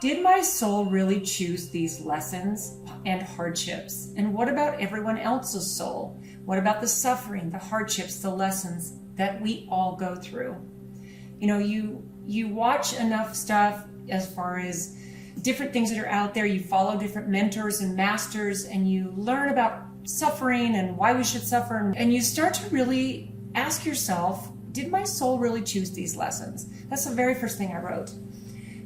Did my soul really choose these lessons and hardships? And what about everyone else's soul? What about the suffering, the hardships, the lessons that we all go through? You know, you watch enough stuff as far as different things that are out there. You follow different mentors and masters, and you learn about suffering and why we should suffer. And you start to really ask yourself, did my soul really choose these lessons? That's the very first thing I wrote.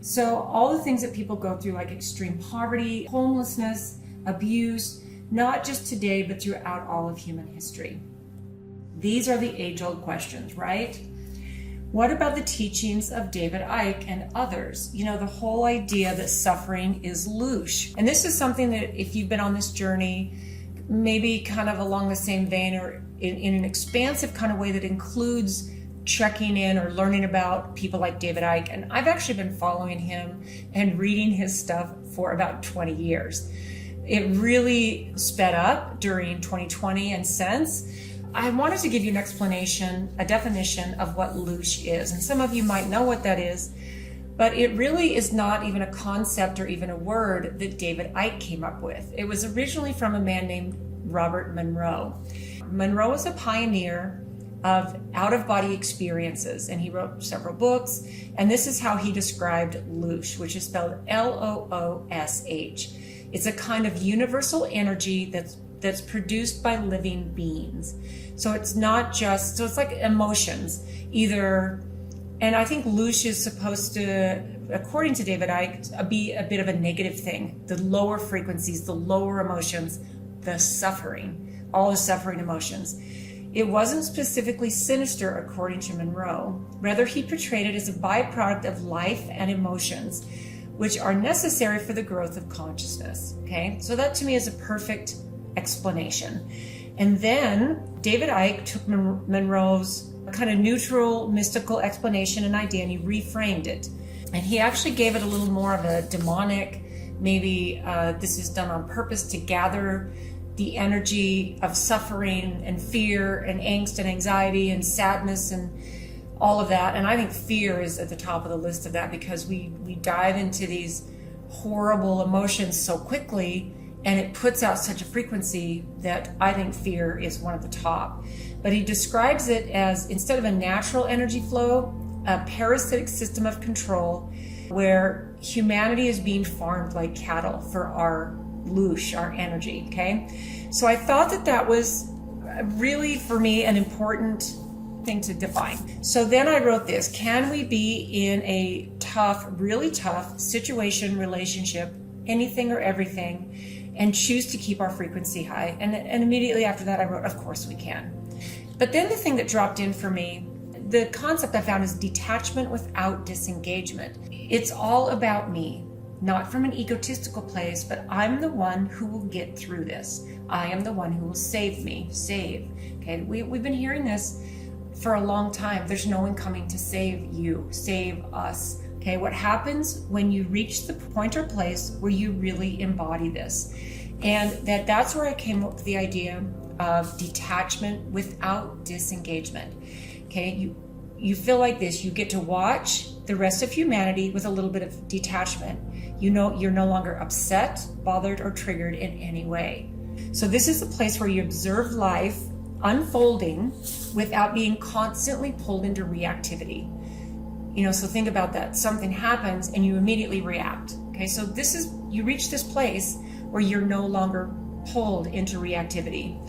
So all the things that people go through, like extreme poverty, homelessness, abuse, not just today, but throughout all of human history. These are the age-old questions, right? What about the teachings of David Icke and others? You know, the whole idea that suffering is louche. And this is something that if you've been on this journey, maybe kind of along the same vein or in an expansive kind of way that includes checking in or learning about people like David Icke. And I've actually been following him and reading his stuff for about 20 years. It really sped up during 2020 and since. I wanted to give you an explanation, a definition of what louche is. And some of you might know what that is, but it really is not even a concept or even a word that David Icke came up with. It was originally from a man named Robert Monroe. Monroe was a pioneer of out-of-body experiences, and he wrote several books, and this is how he described louche, which is spelled L-O-O-S-H. It's a kind of universal energy that's produced by living beings. So it's not just, so it's like emotions, either, and I think louche is supposed to, according to David Icke, be a bit of a negative thing. The lower frequencies, the lower emotions, the suffering, all the suffering emotions. It wasn't specifically sinister, according to Monroe. Rather, he portrayed it as a byproduct of life and emotions, which are necessary for the growth of consciousness. Okay, so that to me is a perfect explanation. And then David Icke took Monroe's kind of neutral, mystical explanation and idea, and he reframed it. And he actually gave it a little more of a demonic, maybe this is done on purpose to gather the energy of suffering and fear and angst and anxiety and sadness and all of that. And I think fear is at the top of the list of that, because we dive into these horrible emotions so quickly, and it puts out such a frequency that I think fear is one of the top. But he describes it as, instead of a natural energy flow, a parasitic system of control where humanity is being farmed like cattle for our louche, our energy, okay? So I thought that was really, for me, an important thing to define. So then I wrote this: can we be in a tough, really tough situation, relationship, anything or everything, and choose to keep our frequency high? And immediately after that I wrote, of course we can. But then the thing that dropped in for me, the concept I found, is detachment without disengagement. It's all about me. Not from an egotistical place, but I'm the one who will get through this. I am the one who will save me, save. Okay, we've been hearing this for a long time. There's no one coming to save you, save us. Okay, what happens when you reach the point or place where you really embody this? And that's where I came up with the idea of detachment without disengagement. Okay, you feel like this, you get to watch the rest of humanity with a little bit of detachment. You know, you're no longer upset, bothered, or triggered in any way. So this is a place where you observe life unfolding without being constantly pulled into reactivity. You know, so think about that. Something happens and you immediately react. Okay, so you reach this place where you're no longer pulled into reactivity.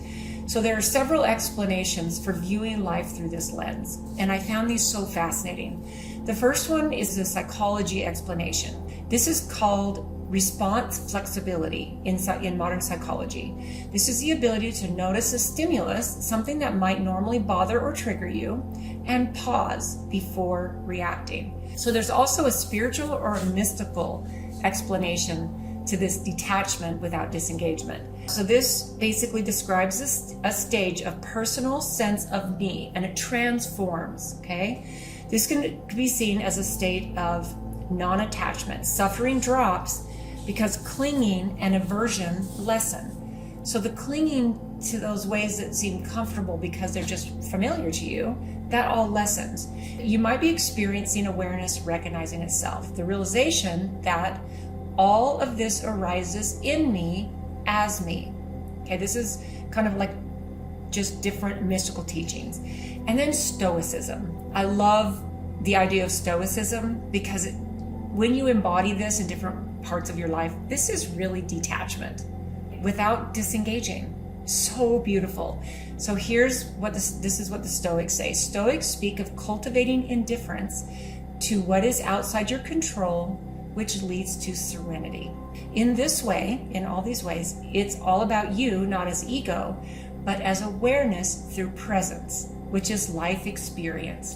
So there are several explanations for viewing life through this lens, and I found these so fascinating. The first one is the psychology explanation. This is called response flexibility in modern psychology. This is the ability to notice a stimulus, something that might normally bother or trigger you, and pause before reacting. So there's also a spiritual or a mystical explanation to this detachment without disengagement. So this basically describes a stage of personal sense of me, and it transforms, okay? This can be seen as a state of non-attachment. Suffering drops because clinging and aversion lessen. So the clinging to those ways that seem comfortable because they're just familiar to you, that all lessens. You might be experiencing awareness recognizing itself, the realization that all of this arises in me as me. Okay, this is kind of like just different mystical teachings. And then Stoicism. I love the idea of Stoicism because when you embody this in different parts of your life, this is really detachment without disengaging. So beautiful. So here's what this is what the Stoics say. Stoics speak of cultivating indifference to what is outside your control, which leads to serenity. In this way, in all these ways, it's all about you, not as ego, but as awareness through presence, which is life experience.